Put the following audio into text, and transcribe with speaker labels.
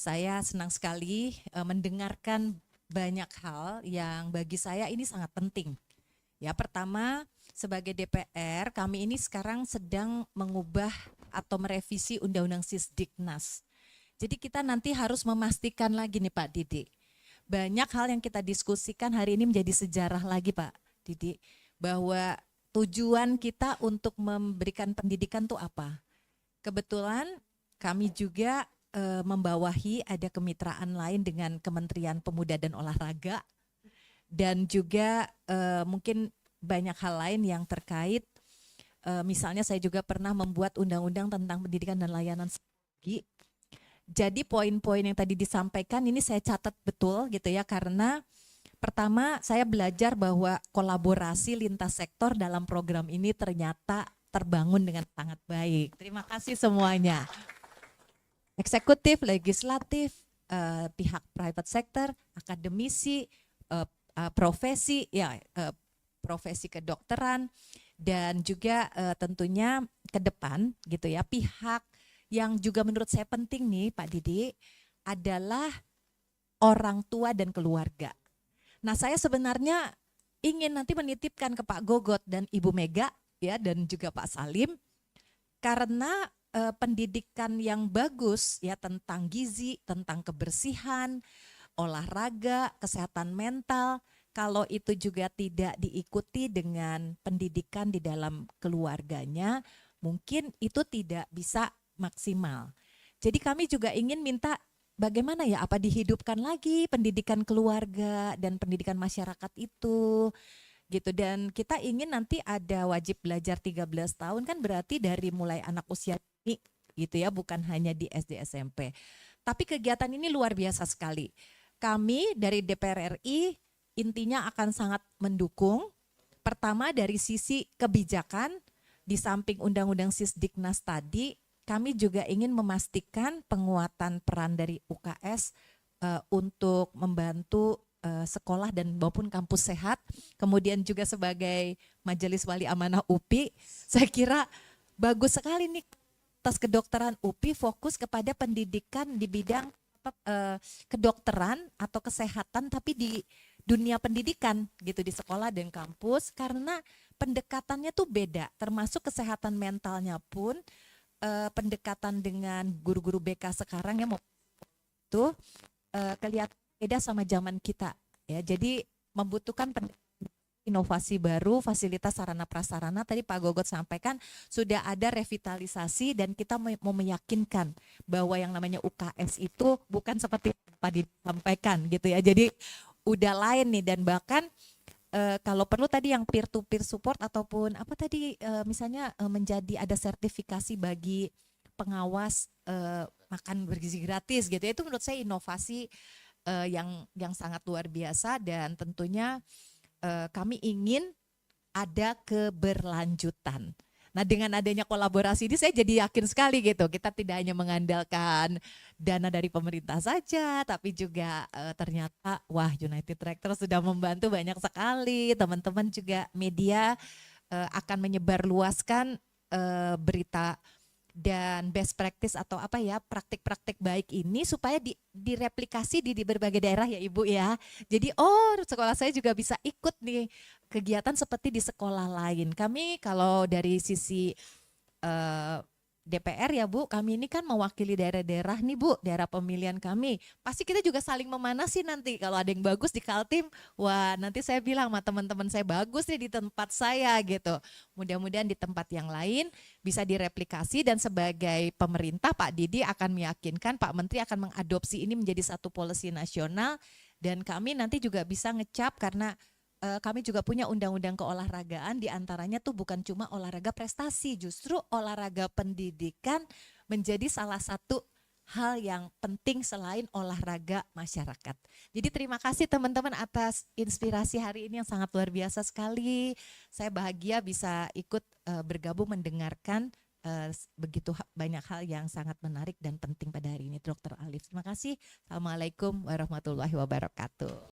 Speaker 1: Saya senang sekali mendengarkan banyak hal yang bagi saya ini sangat penting. Ya, pertama, sebagai DPR, kami ini sekarang sedang mengubah atau merevisi Undang-Undang Sisdiknas. Jadi kita nanti harus memastikan lagi nih Pak Didi. Banyak hal yang kita diskusikan hari ini menjadi sejarah lagi Pak Didi. Bahwa tujuan kita untuk memberikan pendidikan itu apa? Kebetulan kami juga membawahi ada kemitraan lain dengan Kementerian Pemuda dan Olahraga dan juga mungkin banyak hal lain yang terkait. Misalnya saya juga pernah membuat undang-undang tentang pendidikan dan layanan psikologi. Jadi poin-poin yang tadi disampaikan ini saya catat betul gitu ya, karena pertama saya belajar bahwa kolaborasi lintas sektor dalam program ini ternyata terbangun dengan sangat baik. Terima kasih semuanya. Eksekutif, legislatif, pihak private sector, akademisi, profesi, ya profesi kedokteran, dan juga tentunya ke depan gitu ya, pihak yang juga menurut saya penting nih Pak Didi adalah orang tua dan keluarga. Nah, saya sebenarnya ingin nanti menitipkan ke Pak Gogot dan Ibu Mega ya, dan juga Pak Salim, karena pendidikan yang bagus ya tentang gizi, tentang kebersihan, olahraga, kesehatan mental, kalau itu juga tidak diikuti dengan pendidikan di dalam keluarganya, mungkin itu tidak bisa maksimal. Jadi kami juga ingin minta bagaimana ya, apa dihidupkan lagi pendidikan keluarga dan pendidikan masyarakat itu gitu. Dan kita ingin nanti ada wajib belajar 13 tahun, kan berarti dari mulai anak usia ini gitu ya, bukan hanya di SD SMP. Tapi kegiatan ini luar biasa sekali. Kami dari DPR RI intinya akan sangat mendukung. Pertama dari sisi kebijakan, di samping Undang-Undang Sisdiknas tadi, kami juga ingin memastikan penguatan peran dari UKS untuk membantu sekolah dan maupun kampus sehat. Kemudian juga sebagai Majelis Wali Amanah UPI, saya kira bagus sekali nih atas kedokteran UPI fokus kepada pendidikan di bidang kedokteran atau kesehatan, tapi di dunia pendidikan gitu, di sekolah dan kampus, karena pendekatannya tuh beda, termasuk kesehatan mentalnya pun pendekatan dengan guru-guru BK sekarang ya tuh kelihatan beda sama zaman kita ya. Jadi membutuhkan inovasi baru, fasilitas sarana prasarana. Tadi Pak Gogot sampaikan sudah ada revitalisasi, dan kita mau meyakinkan bahwa yang namanya UKS itu bukan seperti Pak disampaikan gitu ya. Jadi udah lain nih, dan bahkan kalau perlu tadi yang peer to peer support ataupun apa tadi misalnya menjadi ada sertifikasi bagi pengawas makan bergizi gratis gitu ya. Itu menurut saya inovasi yang sangat luar biasa, dan tentunya kami ingin ada keberlanjutan. Nah, dengan adanya kolaborasi ini saya jadi yakin sekali gitu, kita tidak hanya mengandalkan dana dari pemerintah saja, tapi juga ternyata wah, United Tractor sudah membantu banyak sekali. Teman-teman juga media akan menyebarluaskan berita dan best practice atau apa ya, praktik-praktik baik ini supaya direplikasi di berbagai daerah ya Ibu ya. Jadi sekolah saya juga bisa ikut nih kegiatan seperti di sekolah lain. Kami kalau dari sisi DPR ya Bu, kami ini kan mewakili daerah-daerah nih Bu, daerah pemilihan kami. Pasti kita juga saling memanasi nanti. Kalau ada yang bagus di Kaltim, wah nanti saya bilang sama teman-teman saya, bagus nih di tempat saya gitu. Mudah-mudahan di tempat yang lain bisa direplikasi, dan sebagai pemerintah Pak Didi akan meyakinkan, Pak Menteri akan mengadopsi ini menjadi satu policy nasional, dan kami nanti juga bisa ngecap karena kami juga punya undang-undang keolahragaan, diantaranya tuh bukan cuma olahraga prestasi, justru olahraga pendidikan menjadi salah satu hal yang penting selain olahraga masyarakat. Jadi terima kasih teman-teman atas inspirasi hari ini yang sangat luar biasa sekali. Saya bahagia bisa ikut bergabung mendengarkan begitu banyak hal yang sangat menarik dan penting pada hari ini, Dr. Alif. Terima kasih. Assalamualaikum warahmatullahi wabarakatuh.